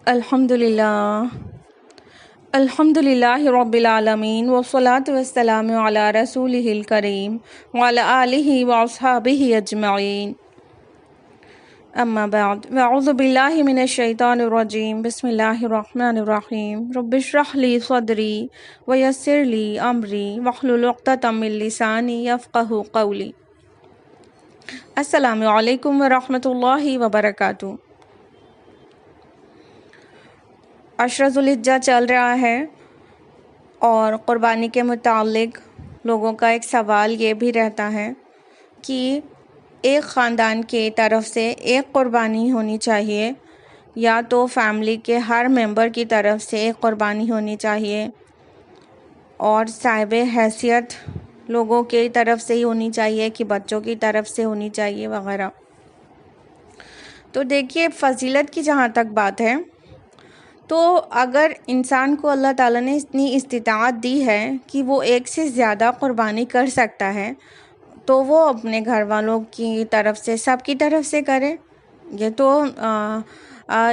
الحمدللہ الحمدللہ رب العالمین والصلاة والسلام علی رسولہ الکریم وعلی آلہ واصحابہ اجمعین، اما بعد، اعوذ باللہ من الشیطان الرجیم، بسم اللہ الرحمن الرحیم، رب اشرح لی صدری ویسر لی امری واحلل عقدۃ من لسانی یفقہوا قولی۔ السلام علیکم ورحمۃ اللہ وبرکاتہ۔ عشرہ ذوالحجہ چل رہا ہے اور قربانی کے متعلق لوگوں کا ایک سوال یہ بھی رہتا ہے کہ ایک خاندان کے طرف سے ایک قربانی ہونی چاہیے یا تو فیملی کے ہر ممبر کی طرف سے ایک قربانی ہونی چاہیے اور صاحب حیثیت لوگوں کی طرف سے ہی ہونی چاہیے کہ بچوں کی طرف سے ہونی چاہیے وغیرہ۔ تو دیکھیے، فضیلت کی جہاں تک بات ہے تو اگر انسان کو اللہ تعالیٰ نے اتنی استطاعت دی ہے کہ وہ ایک سے زیادہ قربانی کر سکتا ہے تو وہ اپنے گھر والوں کی طرف سے، سب کی طرف سے کرے۔ یہ تو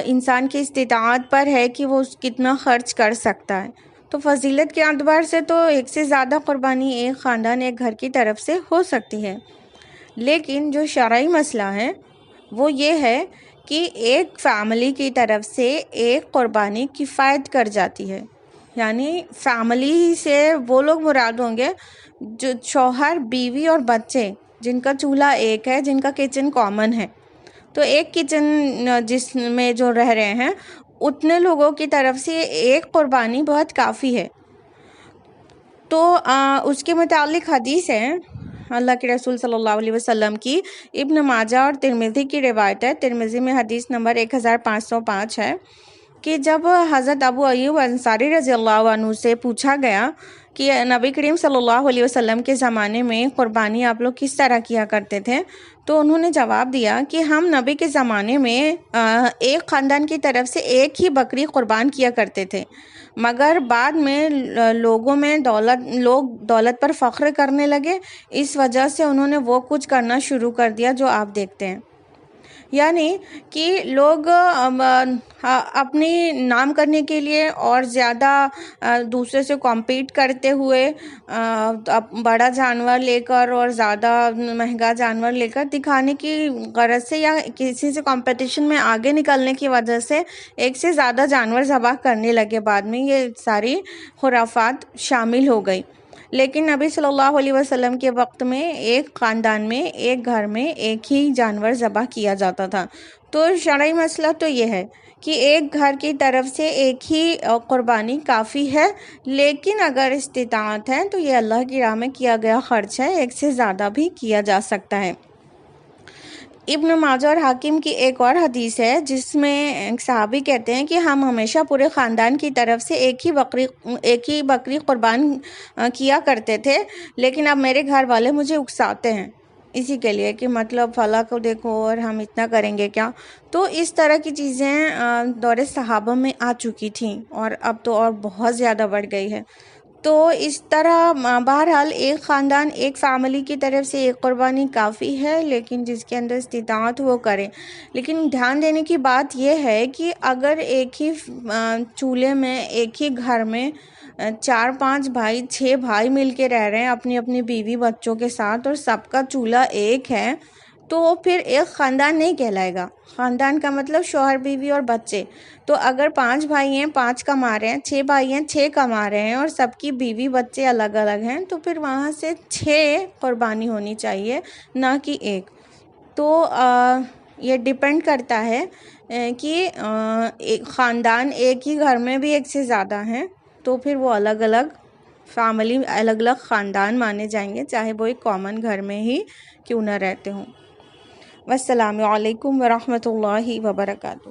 انسان کی استطاعت پر ہے کہ وہ کتنا خرچ کر سکتا ہے۔ تو فضیلت کے اعتبار سے تو ایک سے زیادہ قربانی ایک خاندان، ایک گھر کی طرف سے ہو سکتی ہے، لیکن جو شرعی مسئلہ ہے وہ یہ ہے کہ ایک فیملی کی طرف سے ایک قربانی کفایت کر جاتی ہے۔ یعنی فیملی سے وہ لوگ مراد ہوں گے جو شوہر، بیوی اور بچے، جن کا چولہا ایک ہے، جن کا کچن کامن ہے۔ تو ایک کچن جس میں جو رہ رہے ہیں اتنے لوگوں کی طرف سے ایک قربانی بہت کافی ہے۔ تو اس کے متعلق حدیث ہے اللہ کے رسول صلی اللہ علیہ وسلم کی، ابن ماجہ اور ترمذی کی روایت ہے۔ ترمذی میں حدیث نمبر 1505 ہے کہ جب حضرت ابو ایوب انصاری رضی اللہ عنہ سے پوچھا گیا کہ نبی کریم صلی اللہ علیہ وسلم کے زمانے میں قربانی آپ لوگ کس طرح کیا کرتے تھے، تو انہوں نے جواب دیا کہ ہم نبی کے زمانے میں ایک خاندان کی طرف سے ایک ہی بکری قربان کیا کرتے تھے، مگر بعد میں لوگ دولت پر فخر کرنے لگے، اس وجہ سے انہوں نے وہ کچھ کرنا شروع کر دیا جو آپ دیکھتے ہیں۔ یعنی کہ لوگ اپنی نام کرنے کے لیے اور زیادہ دوسرے سے کمپیٹ کرتے ہوئے بڑا جانور لے کر اور زیادہ مہنگا جانور لے کر دکھانے کی غرض سے یا کسی سے کمپٹیشن میں آگے نکلنے کی وجہ سے ایک سے زیادہ جانور ذبح کرنے لگے۔ بعد میں یہ ساری خرافات شامل ہو گئی، لیکن نبی صلی اللہ علیہ وسلم کے وقت میں ایک خاندان میں، ایک گھر میں ایک ہی جانور ذبح کیا جاتا تھا۔ تو شرعی مسئلہ تو یہ ہے کہ ایک گھر کی طرف سے ایک ہی قربانی کافی ہے، لیکن اگر استطاعت ہے تو یہ اللہ کی راہ میں کیا گیا خرچ ہے، ایک سے زیادہ بھی کیا جا سکتا ہے۔ ابن ماجہ اور حاکم کی ایک اور حدیث ہے جس میں ایک صحابی کہتے ہیں کہ ہم ہمیشہ پورے خاندان کی طرف سے ایک ہی بکری قربان کیا کرتے تھے، لیکن اب میرے گھر والے مجھے اکساتے ہیں اسی کے لیے کہ مطلب فلاں کو دیکھو اور ہم اتنا کریں گے کیا۔ تو اس طرح کی چیزیں دور صحابہ میں آ چکی تھیں اور اب تو اور بہت زیادہ بڑھ گئی ہے۔ تو اس طرح بہرحال ایک خاندان، ایک فیملی کی طرف سے ایک قربانی کافی ہے، لیکن جس کے اندر استطاعت وہ کرے۔ لیکن دھیان دینے کی بات یہ ہے کہ اگر ایک ہی چولہے میں، ایک ہی گھر میں 4-5 بھائی، 6 بھائی مل کے رہ رہے ہیں اپنی اپنی بیوی بچوں کے ساتھ اور سب کا چولہا ایک ہے، تو وہ پھر ایک خاندان نہیں کہلائے گا۔ خاندان کا مطلب شوہر، بیوی اور بچے۔ تو اگر 5 بھائی ہیں، 5 کما رہے ہیں، 6 بھائی ہیں، 6 کما رہے ہیں اور سب کی بیوی بچے الگ الگ ہیں، تو پھر وہاں سے 6 قربانی ہونی چاہیے، نہ کہ ایک۔ تو یہ ڈیپینڈ کرتا ہے کہ ایک خاندان ایک ہی گھر میں بھی ایک سے زیادہ ہیں تو پھر وہ الگ الگ فیملی، الگ الگ خاندان مانے جائیں گے، چاہے وہ ایک کامن گھر میں ہی کیوں نہ رہتے ہوں۔ والسلام علیکم ورحمۃ اللہ وبرکاتہ۔